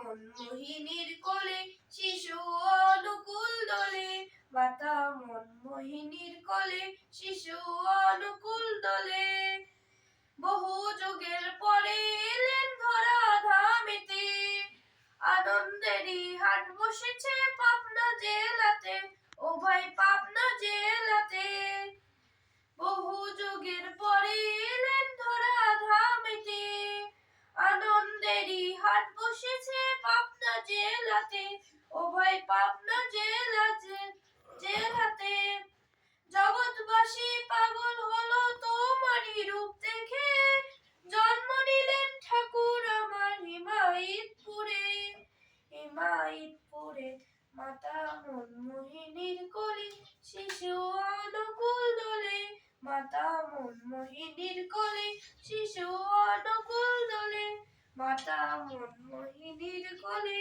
মনমোহিনীর কোলে শিশু অনুকূল দোলে, মাতা মনমোহিনীর কোলে শিশু অনুকূল দোলে। বহু যুগের পরে এলেন ধরা ধামেতে, আনন্দেরই হাট বসেছে পাবনা জেলাতে, ও ভাই পাবনা জেলাতে। বহু যুগের পরে এলেন ধরা ধামেতে, আনন্দেরই হাট বসেছে পাবনা জেলাতে, ও ভাই পাবনা জেলাতে। জগৎবাসী পাগল হলো তোমারই রূপ দেখে, জন্ম নিলেন ঠাকুর আমার হিমায়িতপুরে। হিমায়িতপুরে মাতা মনমোহিনীর কোলে শিশু অনুকূল দোলে, মাতা মনমোহিনীর কোলে শিশু অনুকূল দোলে, মাতা মনমোহিনীর কোলে